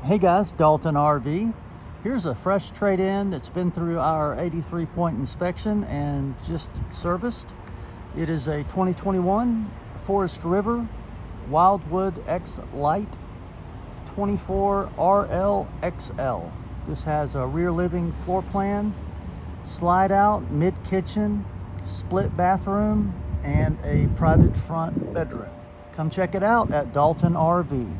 Hey guys, Dalton RV. Here's a fresh trade-in that's been through our 83-point inspection and just serviced. It is a 2021 Forest River Wildwood X-Lite 24RLXL. This has a rear living floor plan, slide out, mid-kitchen, split bathroom, and a private front bedroom. Come check it out at Dalton RV.